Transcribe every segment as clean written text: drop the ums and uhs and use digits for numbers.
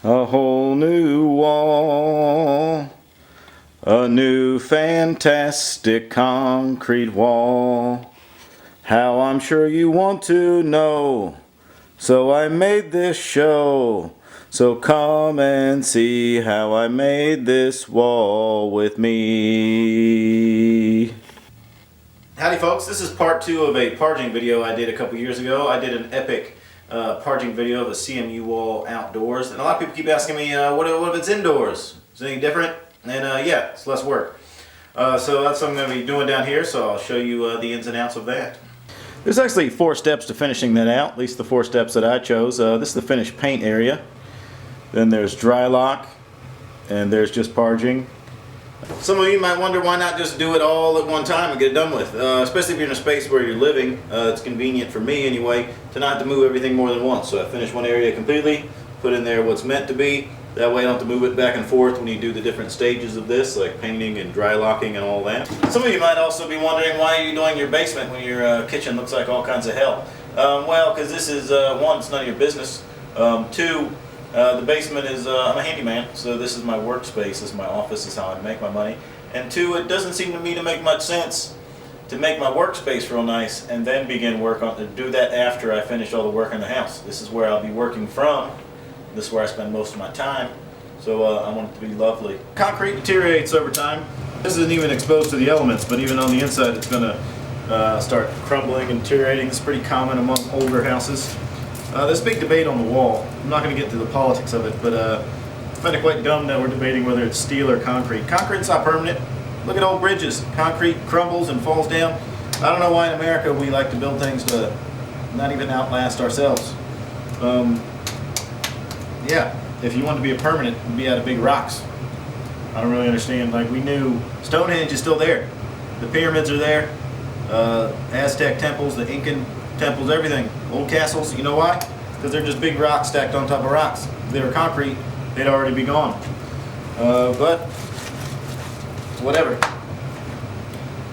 A whole new wall, a new fantastic concrete wall. How I'm sure you want to know, so I made this show. So come and see how I made this wall with me. Howdy folks, this is part 2 of a parging video I did a couple years ago. I did an epic parging video of a CMU wall outdoors, and a lot of people keep asking me, what if it's indoors? Is it any different? And yeah, it's less work. So that's what I'm going to be doing down here, so I'll show you the ins and outs of that. There's actually 4 steps to finishing that out, at least the 4 steps that I chose. This is the finished paint area. Then there's Drylok, and there's just parging. Some of you might wonder why not just do it all at one time and get it done with. Especially if you're in a space where you're living. It's convenient for me anyway to not have to move everything more than once. So I finish one area completely, put in there what's meant to be. That way I don't have to move it back and forth when you do the different stages of this, like painting and drylocking and all that. Some of you might also be wondering, why are you doing your basement when your kitchen looks like all kinds of hell? Well, because this is, one, it's none of your business. 2, the basement is, I'm a handyman, so this is my workspace, this is my office, this is how I make my money. And 2, it doesn't seem to me to make much sense to make my workspace real nice and then begin work on, to do that after I finish all the work in the house. This is where I'll be working from. This is where I spend most of my time, so I want it to be lovely. Concrete deteriorates over time. This isn't even exposed to the elements, but even on the inside it's going to start crumbling and deteriorating. It's pretty common among older houses. There's a big debate on the wall. I'm not going to get into the politics of it, but I find it quite dumb that we're debating whether it's steel or concrete. Concrete's not permanent. Look at old bridges. Concrete crumbles and falls down. I don't know why in America we like to build things to not even outlast ourselves. Yeah, if you want to be a permanent, it'd be out of big rocks. I don't really understand. Like, we knew Stonehenge is still there. The pyramids are there. Aztec temples, the Incan temples, everything. Old castles, you know why? Because they're just big rocks stacked on top of rocks. If they were concrete, they'd already be gone. But, whatever.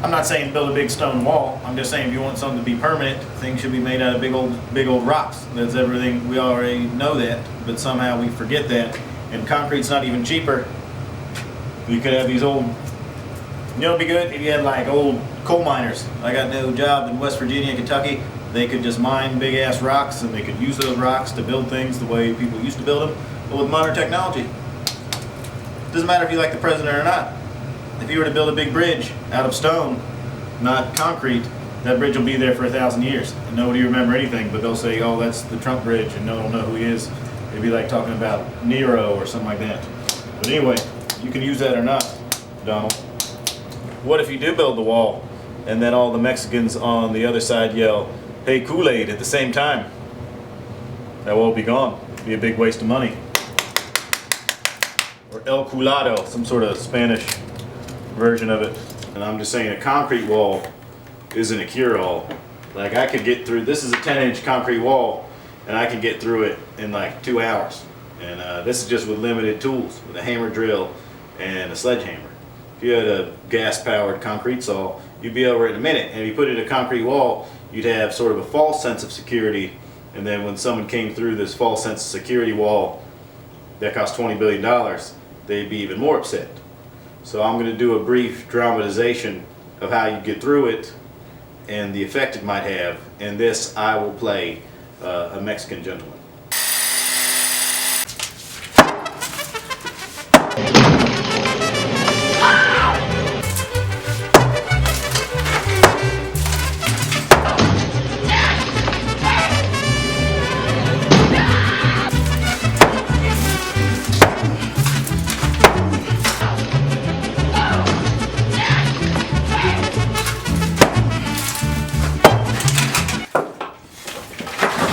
I'm not saying build a big stone wall. I'm just saying if you want something to be permanent, things should be made out of big old rocks. That's everything. We already know that, but somehow we forget that. And concrete's not even cheaper. You could have these old, you know, it'd be good if you had like old coal miners. I got no job in West Virginia and Kentucky. They could just mine big ass rocks and they could use those rocks to build things the way people used to build them, but with modern technology. Doesn't matter if you like the president or not. If you were to build a big bridge out of stone, not concrete, that bridge will be there for 1,000 years. And nobody will remember anything, but they'll say, oh, that's the Trump bridge, and no one will know who he is. It'd be like talking about Nero or something like that. But anyway, you can use that or not, Donald. What if you do build the wall, and then all the Mexicans on the other side yell, hey, Kool-Aid, at the same time? That wall will be gone. It'd be a big waste of money. Or El Culado, some sort of Spanish version of it. And I'm just saying a concrete wall isn't a cure-all. Like, I could get through, this is a 10-inch concrete wall, and I can get through it in like 2 hours. And this is just with limited tools, with a hammer drill and a sledgehammer. If you had a gas-powered concrete saw, you'd be over it in a minute. And if you put it in a concrete wall, you'd have sort of a false sense of security. And then when someone came through this false sense of security wall that cost $20 billion, they'd be even more upset. So I'm going to do a brief dramatization of how you get through it and the effect it might have. In this, I will play a Mexican gentleman.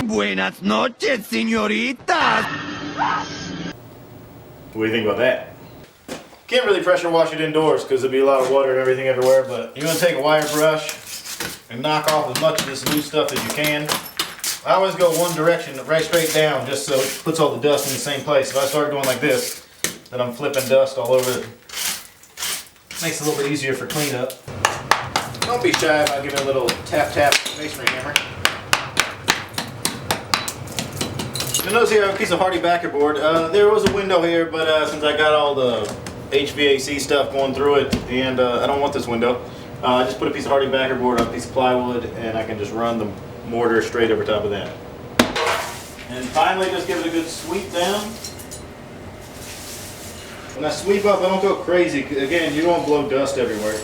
Buenas noches, señoritas! What do you think about that? Can't really pressure wash it indoors because there'll be a lot of water and everything everywhere, but you're going to take a wire brush and knock off as much of this loose stuff as you can. I always go one direction, right straight down, just so it puts all the dust in the same place. If I start going like this, then I'm flipping dust all over it. Makes it a little bit easier for cleanup. Don't be shy about giving a little tap-tap masonry hammer. You'll notice here I have a piece of hardy backer board. There was a window here, but since I got all the HVAC stuff going through it, and I don't want this window, I just put a piece of hardy backer board on a piece of plywood, and I can just run the mortar straight over top of that. And finally, just give it a good sweep down. When I sweep up, I don't go crazy. Again, you don't want to blow dust everywhere.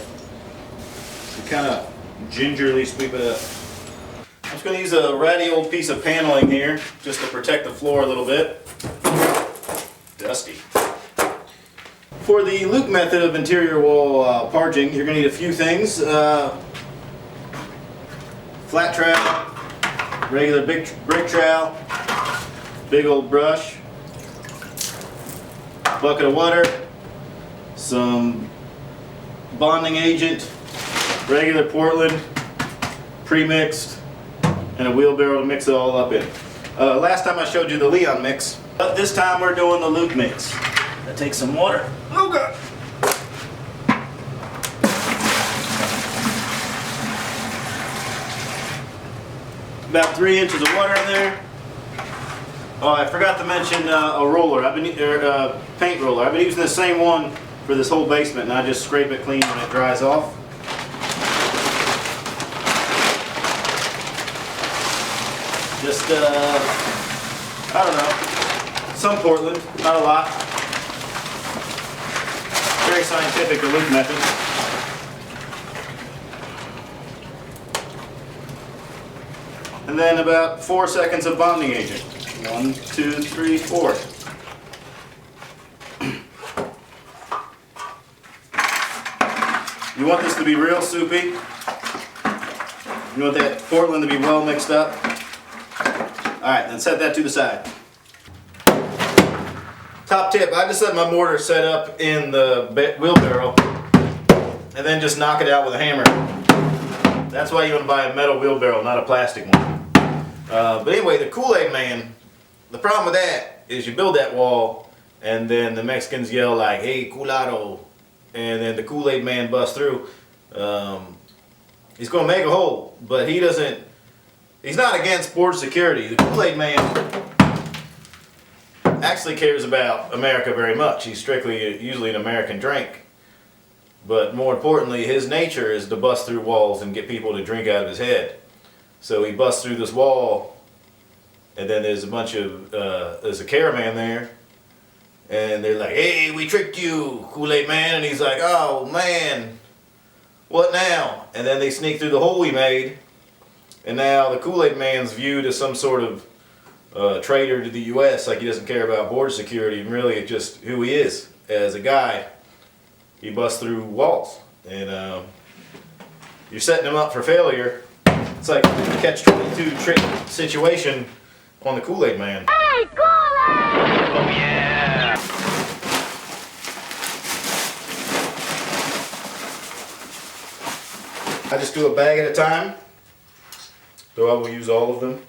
You kind of gingerly sweep it up. I'm just going to use a ratty old piece of paneling here just to protect the floor a little bit. Dusty. For the Luke method of interior wall parging, you're going to need a few things. Flat trowel, regular big brick trowel, big old brush, bucket of water, some bonding agent, regular Portland, pre-mixed, and a wheelbarrow to mix it all up in. Last time I showed you the Leon mix, but this time we're doing the Luke mix. That takes some water. Oh God! About 3 inches of water in there. Oh, I forgot to mention a roller. Paint roller. I've been using the same one for this whole basement, and I just scrape it clean when it dries off. Just, I don't know, some Portland, not a lot. Very scientific, the Luke method. And then about 4 seconds of bonding agent. 1, 2, 3, 4. You want this to be real soupy. You want that Portland to be well mixed up. Alright, then set that to the side. Top tip, I just let my mortar set up in the wheelbarrow and then just knock it out with a hammer. That's why you want to buy a metal wheelbarrow, not a plastic one. But anyway, the Kool-Aid Man, the problem with that is you build that wall and then the Mexicans yell like, hey, culado, and then the Kool-Aid Man busts through. He's going to make a hole, but he's not against border security. The Kool-Aid Man actually cares about America very much. He's usually an American drink. But more importantly, his nature is to bust through walls and get people to drink out of his head. So he busts through this wall, and then there's there's a caravan there, and they're like, hey, we tricked you, Kool-Aid Man, and he's like, oh man, what now? And then they sneak through the hole we made, and now the Kool-Aid Man's viewed as some sort of traitor to the U.S., like he doesn't care about border security, and really it's just who he is as a guy. He busts through walls, and you're setting him up for failure. It's like a catch-22 trick situation on the Kool-Aid Man. Hey, Kool-Aid! Oh yeah! I just do a bag at a time, though I will use all of them.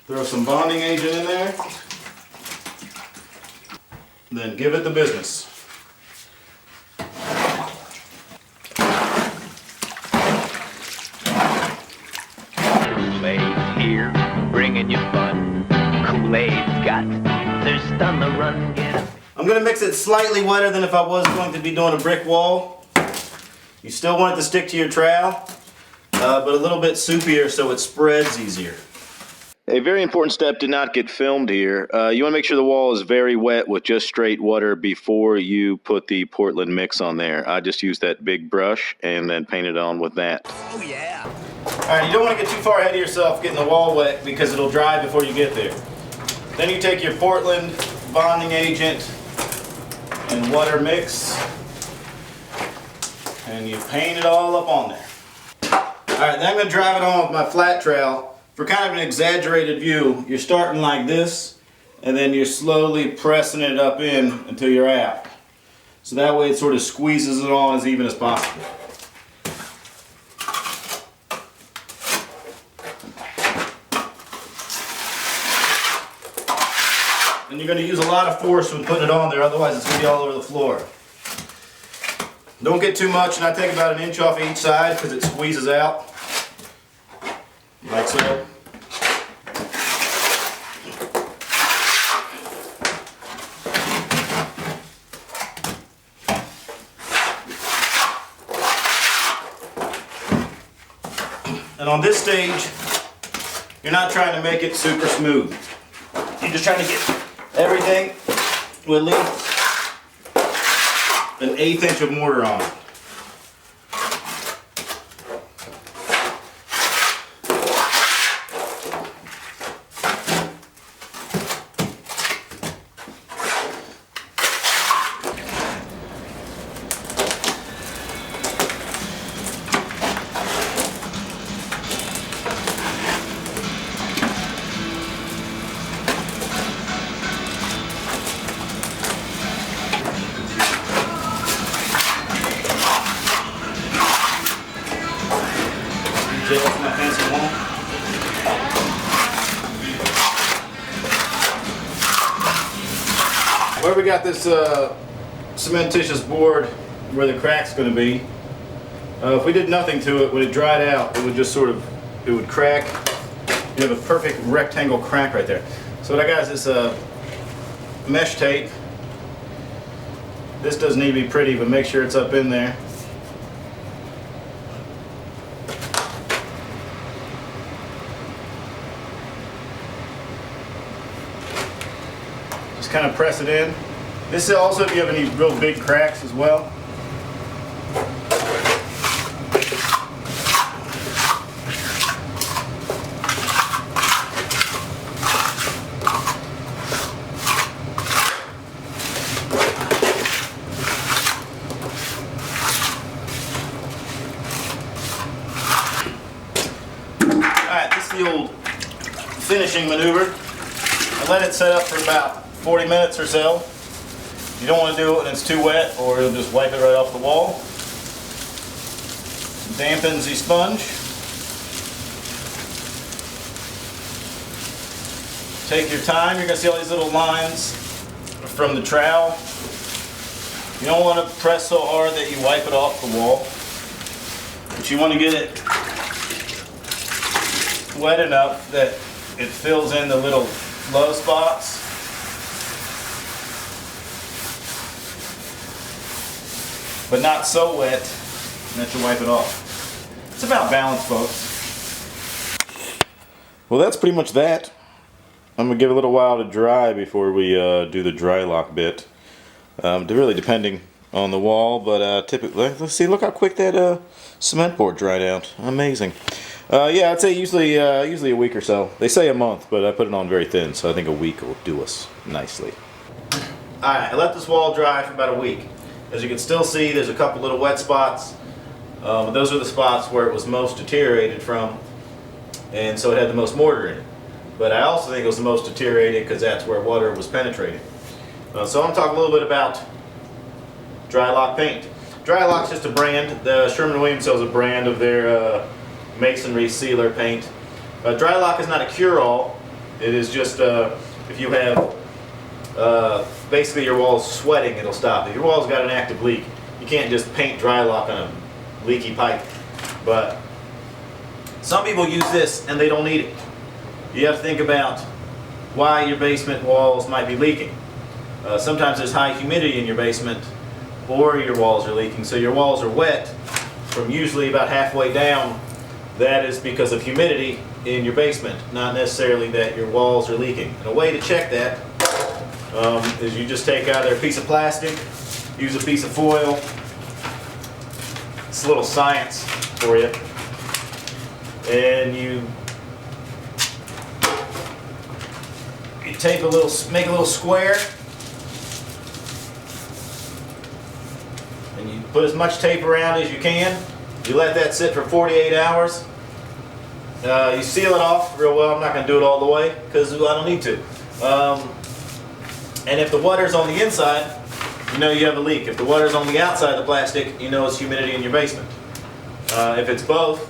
Throw some bonding agent in there. Then give it the business. Kool-Aid's here, bringing you fun. Kool-Aid's got thirst on the run. I'm going to mix it slightly wetter than if I was going to be doing a brick wall. You still want it to stick to your trowel, but a little bit soupier so it spreads easier. A very important step did not get filmed here. You want to make sure the wall is very wet with just straight water before you put the Portland mix on there. I just used that big brush and then painted on with that. Oh yeah! Alright, you don't want to get too far ahead of yourself getting the wall wet because it'll dry before you get there. Then you take your Portland bonding agent and water mix and you paint it all up on there. Alright, then I'm going to drive it on with my flat trowel. For kind of an exaggerated view, you're starting like this, and then you're slowly pressing it up in until you're out. So that way it sort of squeezes it on as even as possible. And you're going to use a lot of force when putting it on there, otherwise it's going to be all over the floor. Don't get too much, and I take about 1 inch off each side because it squeezes out. like so. And on this stage, you're not trying to make it super smooth. You're just trying to get everything with at least an 1/8 inch of mortar on it. That's my fancy wall. Where we got this cementitious board where the crack's going to be, if we did nothing to it, when it dried out, it would just sort of, it would crack. You have a perfect rectangle crack right there. So what I got is this mesh tape. This doesn't need to be pretty, but make sure it's up in there. Just kind of press it in. This is also if you have any real big cracks as well. Alright, this is the old finishing maneuver. I let it set up for about 40 minutes or so. You don't want to do it when it's too wet or it'll just wipe it right off the wall. Dampens the sponge. Take your time. You're going to see all these little lines from the trowel. You don't want to press so hard that you wipe it off the wall. But you want to get it wet enough that it fills in the little low spots. But not so wet that you wipe it off. It's about balance, folks. Well, that's pretty much that. I'm gonna give it a little while to dry before we do the Drylok bit. Really depending on the wall, but typically, let's see. Look how quick that cement board dried out. Amazing. Yeah, I'd say usually a week or so. They say a month, but I put it on very thin, so I think a week will do us nicely. All right, I let this wall dry for about a week. As you can still see, there's a couple little wet spots. Those are the spots where it was most deteriorated from, and so it had the most mortar in it. But I also think it was the most deteriorated because that's where water was penetrating. So I'm going to talk a little bit about Drylok paint. Drylok's just a brand. The Sherwin-Williams sells a brand of their masonry sealer paint. Drylok is not a cure-all. It is just if you have basically your wall's sweating, it'll stop. If your wall's got an active leak, you can't just paint Drylok on a leaky pipe. But some people use this and they don't need it. You have to think about why your basement walls might be leaking. Sometimes there's high humidity in your basement or your walls are leaking. So your walls are wet from usually about halfway down. That is because of humidity in your basement, not necessarily that your walls are leaking. And a way to check that is you just take out a piece of plastic, use a piece of foil. It's a little science for you. And you tape a little, make a little square, and you put as much tape around as you can. You let that sit for 48 hours. You seal it off real well. I'm not going to do it all the way because I don't need to. And if the water's on the inside, you know you have a leak. If the water's on the outside of the plastic, you know it's humidity in your basement. If it's both,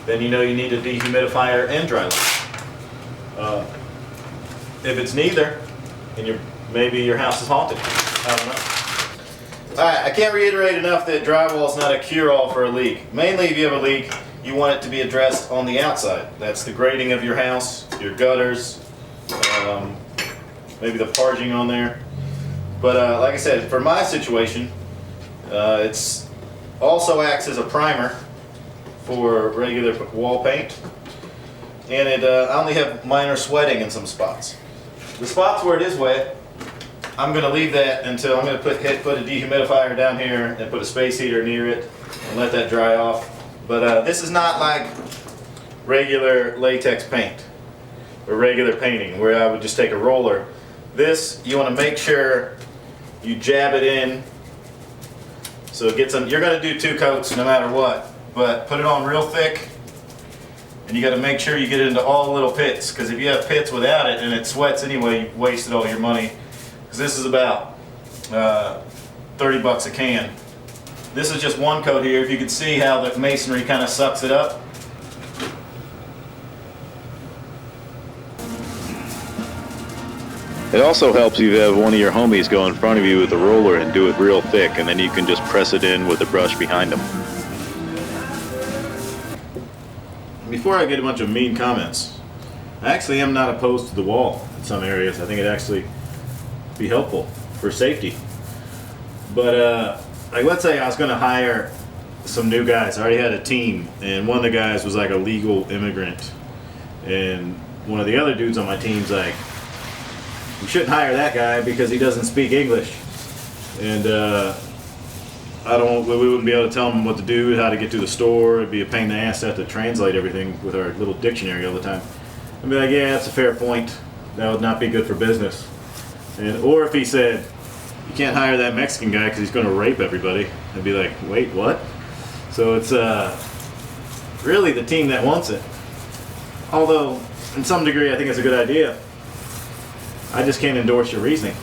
then you know you need a dehumidifier and Drylok. If it's neither, then maybe your house is haunted. I don't know. Alright, I can't reiterate enough that drywall is not a cure-all for a leak. Mainly if you have a leak, you want it to be addressed on the outside. That's the grading of your house, your gutters, maybe the parging on there. But like I said, for my situation, it's also acts as a primer for regular wall paint. And I only have minor sweating in some spots. The spots where it is wet, I'm going to leave that until I'm going to put a dehumidifier down here and put a space heater near it and let that dry off. But this is not like regular latex paint or regular painting where I would just take a roller. This, you want to make sure you jab it in so it gets on. You're going to do 2 coats no matter what, but put it on real thick. And you got to make sure you get it into all the little pits, because if you have pits without it and it sweats anyway, you've wasted all your money. Because this is about 30 bucks a can. This is just 1 coat here. If you can see how the masonry kind of sucks it up. It also helps you have one of your homies go in front of you with a roller and do it real thick, and then you can just press it in with a brush behind them. Before I get a bunch of mean comments, I actually am not opposed to the wall in some areas. I think it actually be helpful for safety. But like, let's say I was going to hire some new guys. I already had a team, and one of the guys was like a legal immigrant, and one of the other dudes on my team's like, we shouldn't hire that guy because he doesn't speak English, and we wouldn't be able to tell him what to do, how to get to the store. It'd be a pain in the ass to have to translate everything with our little dictionary all the time. I'd be like, yeah, that's a fair point. That would not be good for business. Or if he said, you can't hire that Mexican guy because he's going to rape everybody, I'd be like, wait, what? So it's really the team that wants it. Although, in some degree, I think it's a good idea. I just can't endorse your reasoning.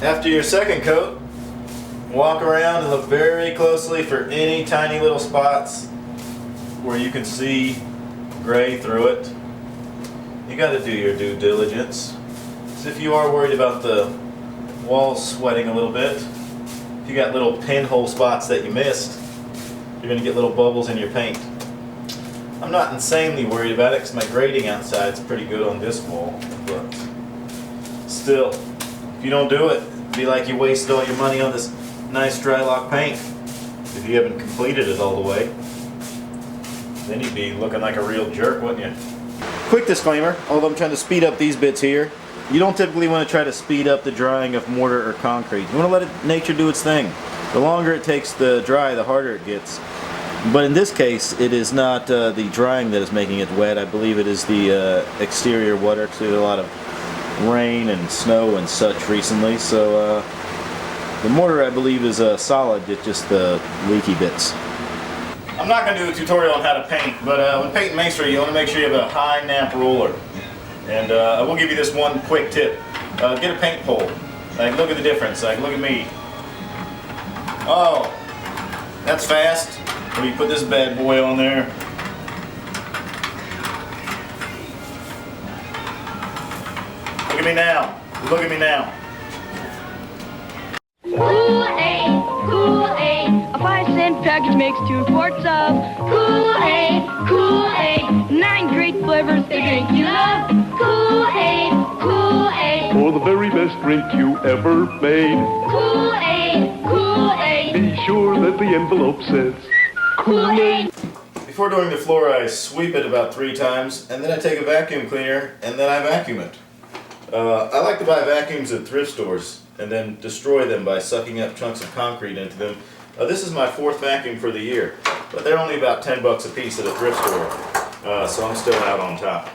After your second coat, walk around and look very closely for any tiny little spots where you can see gray through it. You got to do your due diligence. So if you are worried about the walls sweating a little bit, if you got little pinhole spots that you missed, you're going to get little bubbles in your paint. I'm not insanely worried about it because my grading outside is pretty good on this wall, but still, if you don't do it, it'd be like you wasted all your money on this nice Drylok paint if you haven't completed it all the way. Then you'd be looking like a real jerk, wouldn't you? Quick disclaimer, although I'm trying to speed up these bits here, you don't typically want to try to speed up the drying of mortar or concrete. You want to let nature do its thing. The longer it takes to dry, the harder it gets. But in this case, it is not the drying that is making it wet. I believe it is the exterior water, because there's a lot of rain and snow and such recently. So the mortar, I believe, is solid. It's just the leaky bits. I'm not going to do a tutorial on how to paint, but when painting masonry, you want to make sure you have a high nap roller. And I will give you this one quick tip. Get a paint pole. Like, look at the difference. Like, look at me. Oh, that's fast. When you put this bad boy on there. Look at me now. Look at me now. Kool-Aid, a 5-cent package makes 2 quarts of Kool-Aid, Kool-Aid, 9 great flavors, the drink you love. Kool-Aid, Kool-Aid, For the very best drink you ever made, Kool-Aid, Kool-Aid, be sure that the envelope says Kool-Aid. Before doing the floor, I sweep it about 3 times, and then I take a vacuum cleaner, and then I vacuum it. I like to buy vacuums at thrift stores and then destroy them by sucking up chunks of concrete into them. This is my 4th vacuum for the year, but they're only about 10 bucks a piece at a thrift store, so I'm still out on top.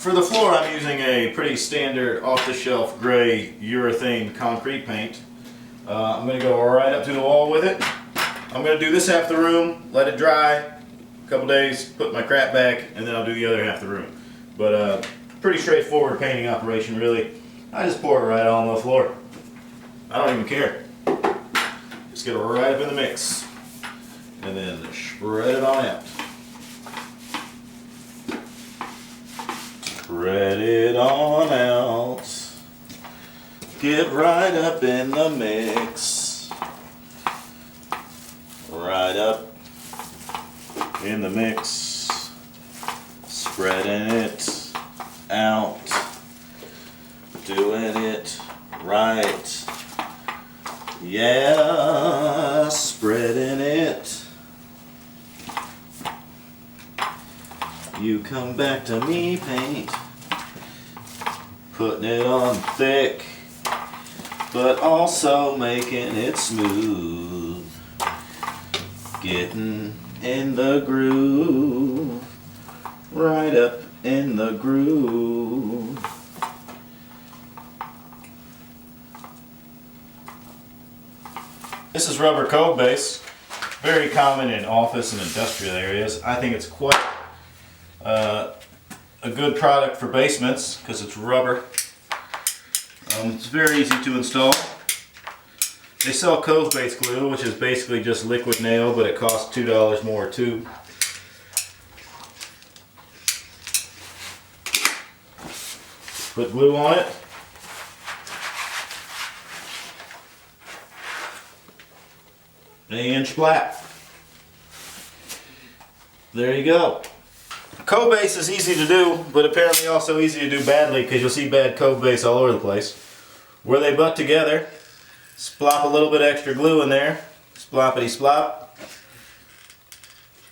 For the floor, I'm using a pretty standard off-the-shelf gray urethane concrete paint. I'm going to go right up to the wall with it. I'm going to do this half the room, let it dry, a couple days, put my crap back, and then I'll do the other half the room. But pretty straightforward painting operation, really. I just pour it right on the floor. I don't even care. Just get it right up in the mix, and then spread it on out. Spread it on out. Get right up in the mix. Right up in the mix. Spreading it out. Doing it right. Yeah, spreading it. You come back to me, paint. Putting it on thick, but also making it smooth. Getting in the groove, right up in the groove. This is rubber cove base, very common in office and industrial areas. I think it's quite a good product for basements because it's rubber. It's very easy to install. They sell Cove base glue, which is basically just liquid nail, but it costs $2 more a tube. Put glue on it. And splat. There you go. Cove base is easy to do, but apparently also easy to do badly because you'll see bad cove base all over the place. Where they butt together, splop a little bit extra glue in there. Sploppity splop.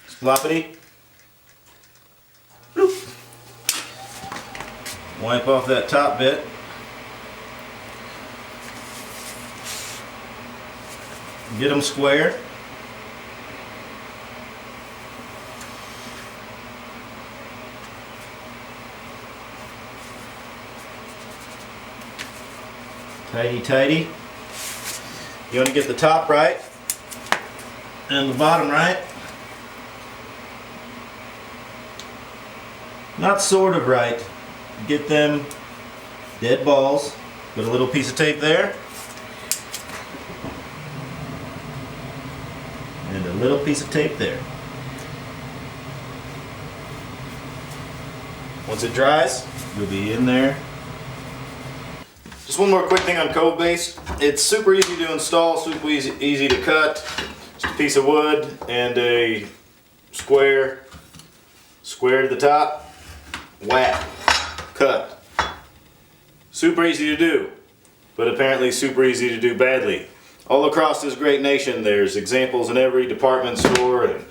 Sploppity. Bloop. Wipe off that top bit. Get them square. Tighty tighty. You want to get the top right and the bottom right. Not sort of right. Get them dead balls. Put a little piece of tape there. And a little piece of tape there. Once it dries, you'll be in there. Just one more quick thing on cove base. It's super easy to install, super easy to cut. Just a piece of wood and a square to the top. Whack. Cut. Super easy to do, but apparently super easy to do badly. All across this great nation, there's examples in every department store and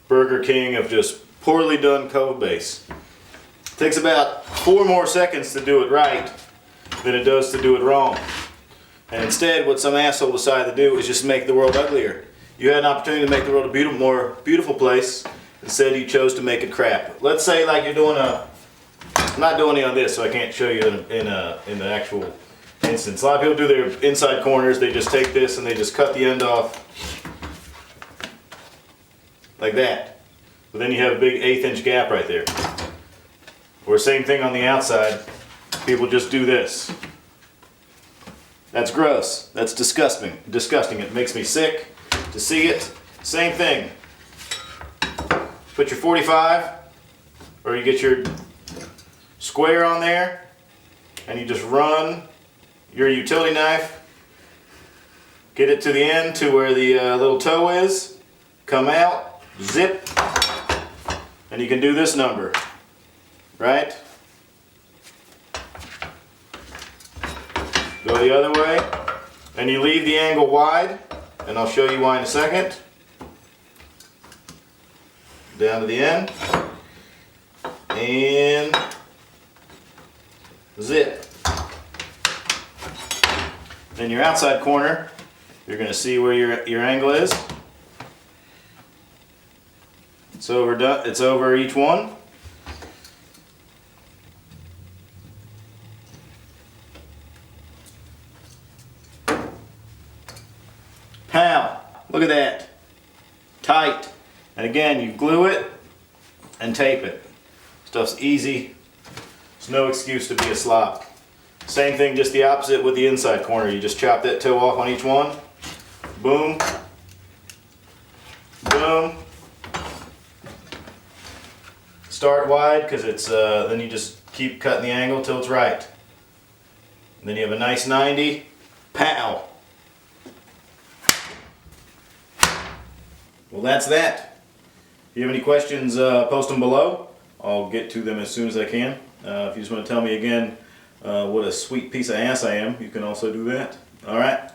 Burger King of just poorly done cove base. It takes about 4 more seconds to do it right than it does to do it wrong. And instead, what some asshole decided to do is just make the world uglier. You had an opportunity to make the world a more beautiful place. Instead, you chose to make it crap. Let's say like you're doing I'm not doing any on this, so I can't show you in the actual instance. A lot of people do their inside corners. They just take this and they just cut the end off like that. But then you have a big 1/8 inch gap right there. Or same thing on the outside. People just do this. That's gross. That's disgusting. Disgusting. It makes me sick to see it. Same thing. Put your 45, or you get your square on there, and you just run your utility knife, get it to the end to where the little toe is, come out, zip, and you can do this number, right? Go the other way, and you leave the angle wide, and I'll show you why in a second. Down to the end, and zip. Then your outside corner, you're going to see where your angle is. It's over each one. Pow! Look at that. Tight. And again, you glue it and tape it. Stuff's easy. There's no excuse to be a slop. Same thing, just the opposite with the inside corner. You just chop that toe off on each one. Boom. Boom. Start wide because it's then you just keep cutting the angle till it's right. And then you have a nice 90. Pow! Well, that's that. If you have any questions, post them below. I'll get to them as soon as I can. If you just want to tell me again what a sweet piece of ass I am, you can also do that. Alright?